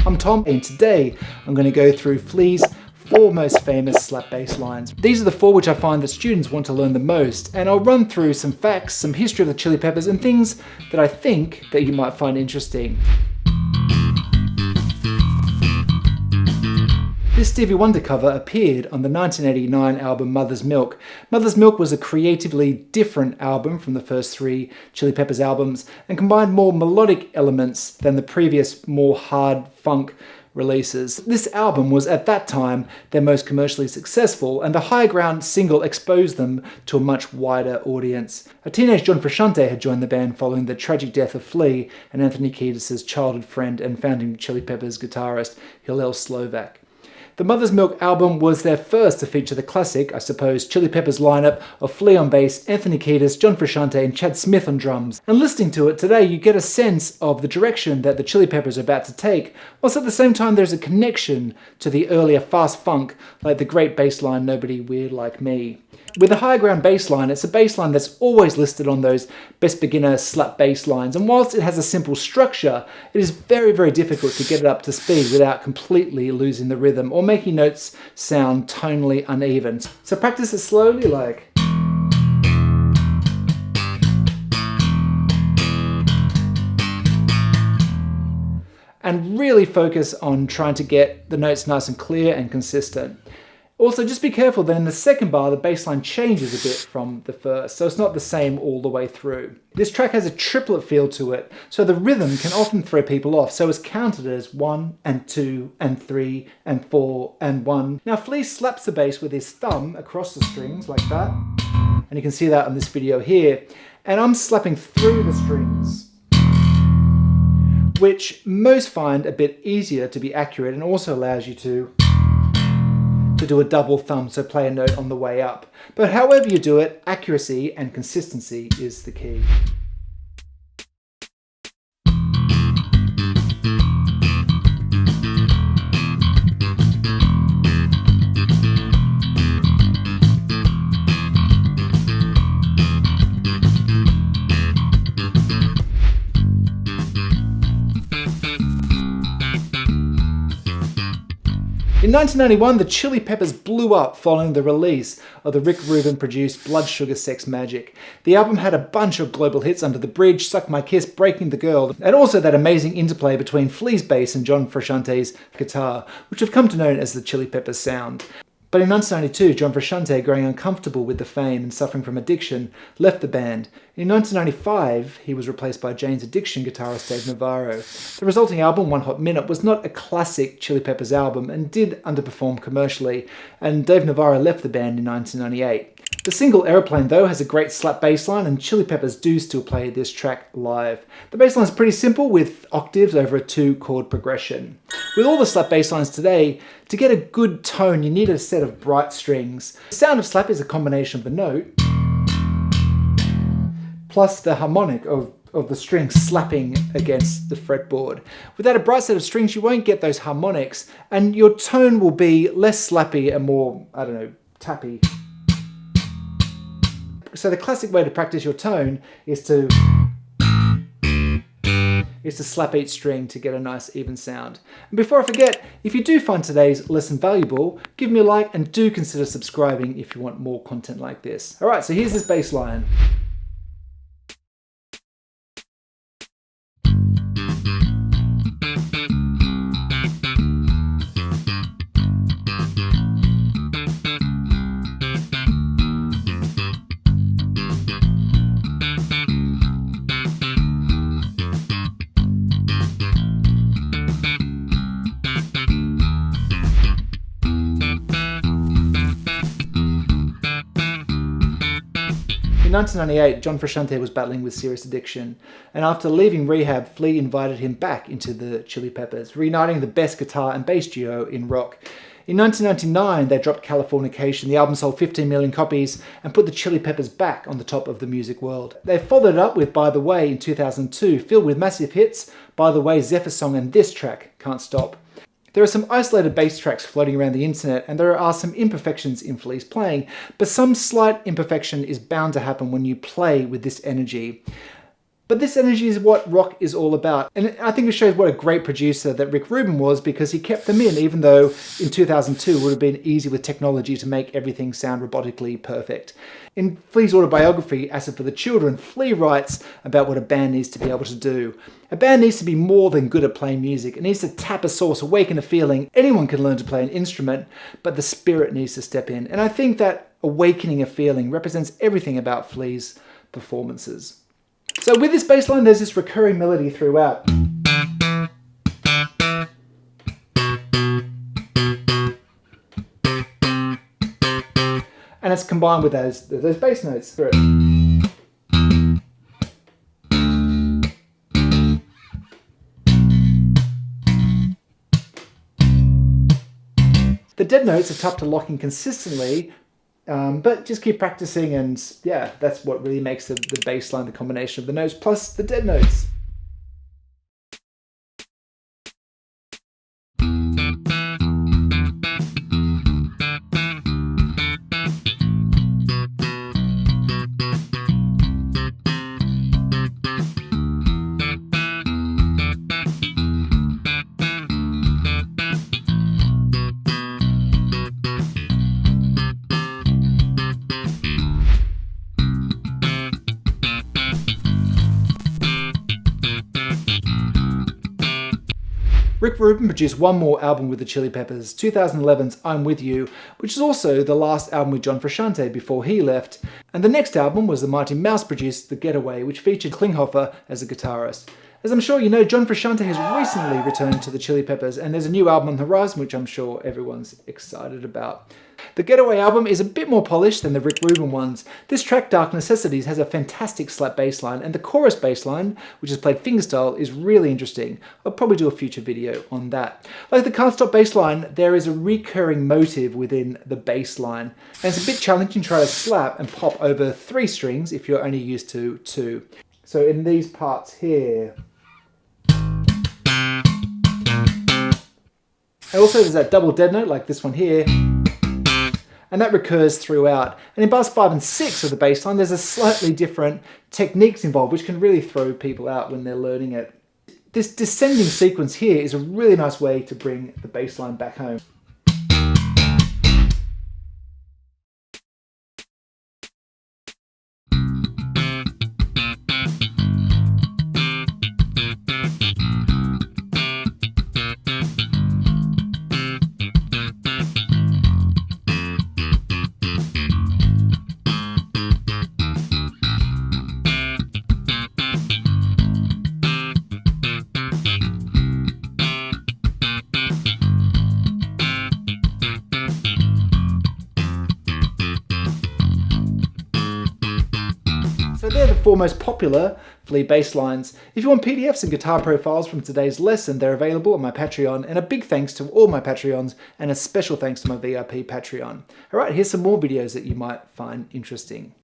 I'm Tom, and today I'm going to go through Flea's 4 most famous slap bass lines. These are the 4 which I find that students want to learn the most, and I'll run through some facts, some history of the Chili Peppers, and things that I think that you might find interesting. This Stevie Wonder cover appeared on the 1989 album Mother's Milk. Mother's Milk was a creatively different album from the first 3 Chili Peppers albums and combined more melodic elements than the previous more hard funk releases. This album was at that time their most commercially successful, and the High Ground single exposed them to a much wider audience. A teenage John Frusciante had joined the band following the tragic death of Flea and Anthony Kiedis' childhood friend and founding Chili Peppers guitarist Hillel Slovak. The Mother's Milk album was their first to feature the classic, I suppose, Chili Peppers lineup of Flea on bass, Anthony Kiedis, John Frusciante and Chad Smith on drums. And listening to it today, you get a sense of the direction that the Chili Peppers are about to take, whilst at the same time there's a connection to the earlier fast funk, like the great bass line Nobody Weird Like Me. With the High Ground bass line, it's a bass line that's always listed on those best beginner slap bass lines, and whilst it has a simple structure, it is very, very difficult to get it up to speed without completely losing the rhythm or making notes sound tonally uneven. So practice it slowly, like... and really focus on trying to get the notes nice and clear and consistent. Also, just be careful that in the second bar, the bass line changes a bit from the first, so it's not the same all the way through. This track has a triplet feel to it, so the rhythm can often throw people off, so it's counted as 1 and 2 and 3 and 4 and 1. Now, Flea slaps the bass with his thumb across the strings like that, and you can see that on this video here, and I'm slapping through the strings, which most find a bit easier to be accurate and also allows you to do a double thumb, so play a note on the way up. But however you do it, accuracy and consistency is the key. In 1991, the Chili Peppers blew up following the release of the Rick Rubin produced Blood Sugar Sex Magic. The album had a bunch of global hits: Under the Bridge, Suck My Kiss, Breaking the Girl, and also that amazing interplay between Flea's bass and John Frusciante's guitar, which have come to know as the Chili Peppers sound. But in 1992, John Frusciante, growing uncomfortable with the fame and suffering from addiction, left the band. In 1995, he was replaced by Jane's Addiction guitarist Dave Navarro. The resulting album, One Hot Minute, was not a classic Chili Peppers album and did underperform commercially, and Dave Navarro left the band in 1998. The single Aeroplane, though, has a great slap bass line, and Chili Peppers do still play this track live. The bass line is pretty simple, with octaves over a 2-chord progression. With all the slap bass lines today, to get a good tone, you need a set of bright strings. The sound of slap is a combination of the note plus the harmonic of the strings slapping against the fretboard. Without a bright set of strings, you won't get those harmonics, and your tone will be less slappy and more, I don't know, tappy. So the classic way to practice your tone is to slap each string to get a nice even sound. And before I forget, if you do find today's lesson valuable, give me a like and do consider subscribing if you want more content like this. Alright, so here's this bass line. In 1998, John Frusciante was battling with serious addiction, and after leaving rehab, Flea invited him back into the Chili Peppers, reuniting the best guitar and bass duo in rock. In 1999, they dropped Californication. The album sold 15 million copies and put the Chili Peppers back on the top of the music world. They followed it up with By the Way in 2002, filled with massive hits, By the Way, Zephyr Song, and this track, Can't Stop. There are some isolated bass tracks floating around the internet, and there are some imperfections in Flea's playing, but some slight imperfection is bound to happen when you play with this energy. But this energy is what rock is all about. And I think it shows what a great producer that Rick Rubin was, because he kept them in, even though in 2002 it would have been easy with technology to make everything sound robotically perfect. In Flea's autobiography, Acid for the Children, Flea writes about what a band needs to be able to do. A band needs to be more than good at playing music. It needs to tap a source, awaken a feeling. Anyone can learn to play an instrument, but the spirit needs to step in. And I think that awakening a feeling represents everything about Flea's performances. So with this bass line, there's this recurring melody throughout. And it's combined with those bass notes through it. The dead notes are tough to lock in consistently, but just keep practicing, and yeah, that's what really makes the bass line, the combination of the notes plus the dead notes. Rick Rubin produced one more album with the Chili Peppers, 2011's I'm With You, which is also the last album with John Frusciante before he left. And the next album was the Mighty Mouse produced The Getaway, which featured Klinghoffer as a guitarist. As I'm sure you know, John Frusciante has recently returned to the Chili Peppers, and there's a new album on the horizon, which I'm sure everyone's excited about. The Getaway album is a bit more polished than the Rick Rubin ones. This track, Dark Necessities, has a fantastic slap bass line, and the chorus bass line, which is played fingerstyle, is really interesting. I'll probably do a future video on that. Like the Can't Stop bass line, there is a recurring motive within the bass line, and it's a bit challenging to try to slap and pop over 3 strings if you're only used to 2. So in these parts here, and also there's that double dead note like this one here, and that recurs throughout. And in bars 5 and 6 of the bass line, there's a slightly different techniques involved, which can really throw people out when they're learning it. This descending sequence here is a really nice way to bring the bass line back home. So they're the 4 most popular Flea bass lines. If you want PDFs and guitar profiles from today's lesson, they're available on my Patreon, and a big thanks to all my Patreons, and a special thanks to my VIP Patreon. Alright, here's some more videos that you might find interesting.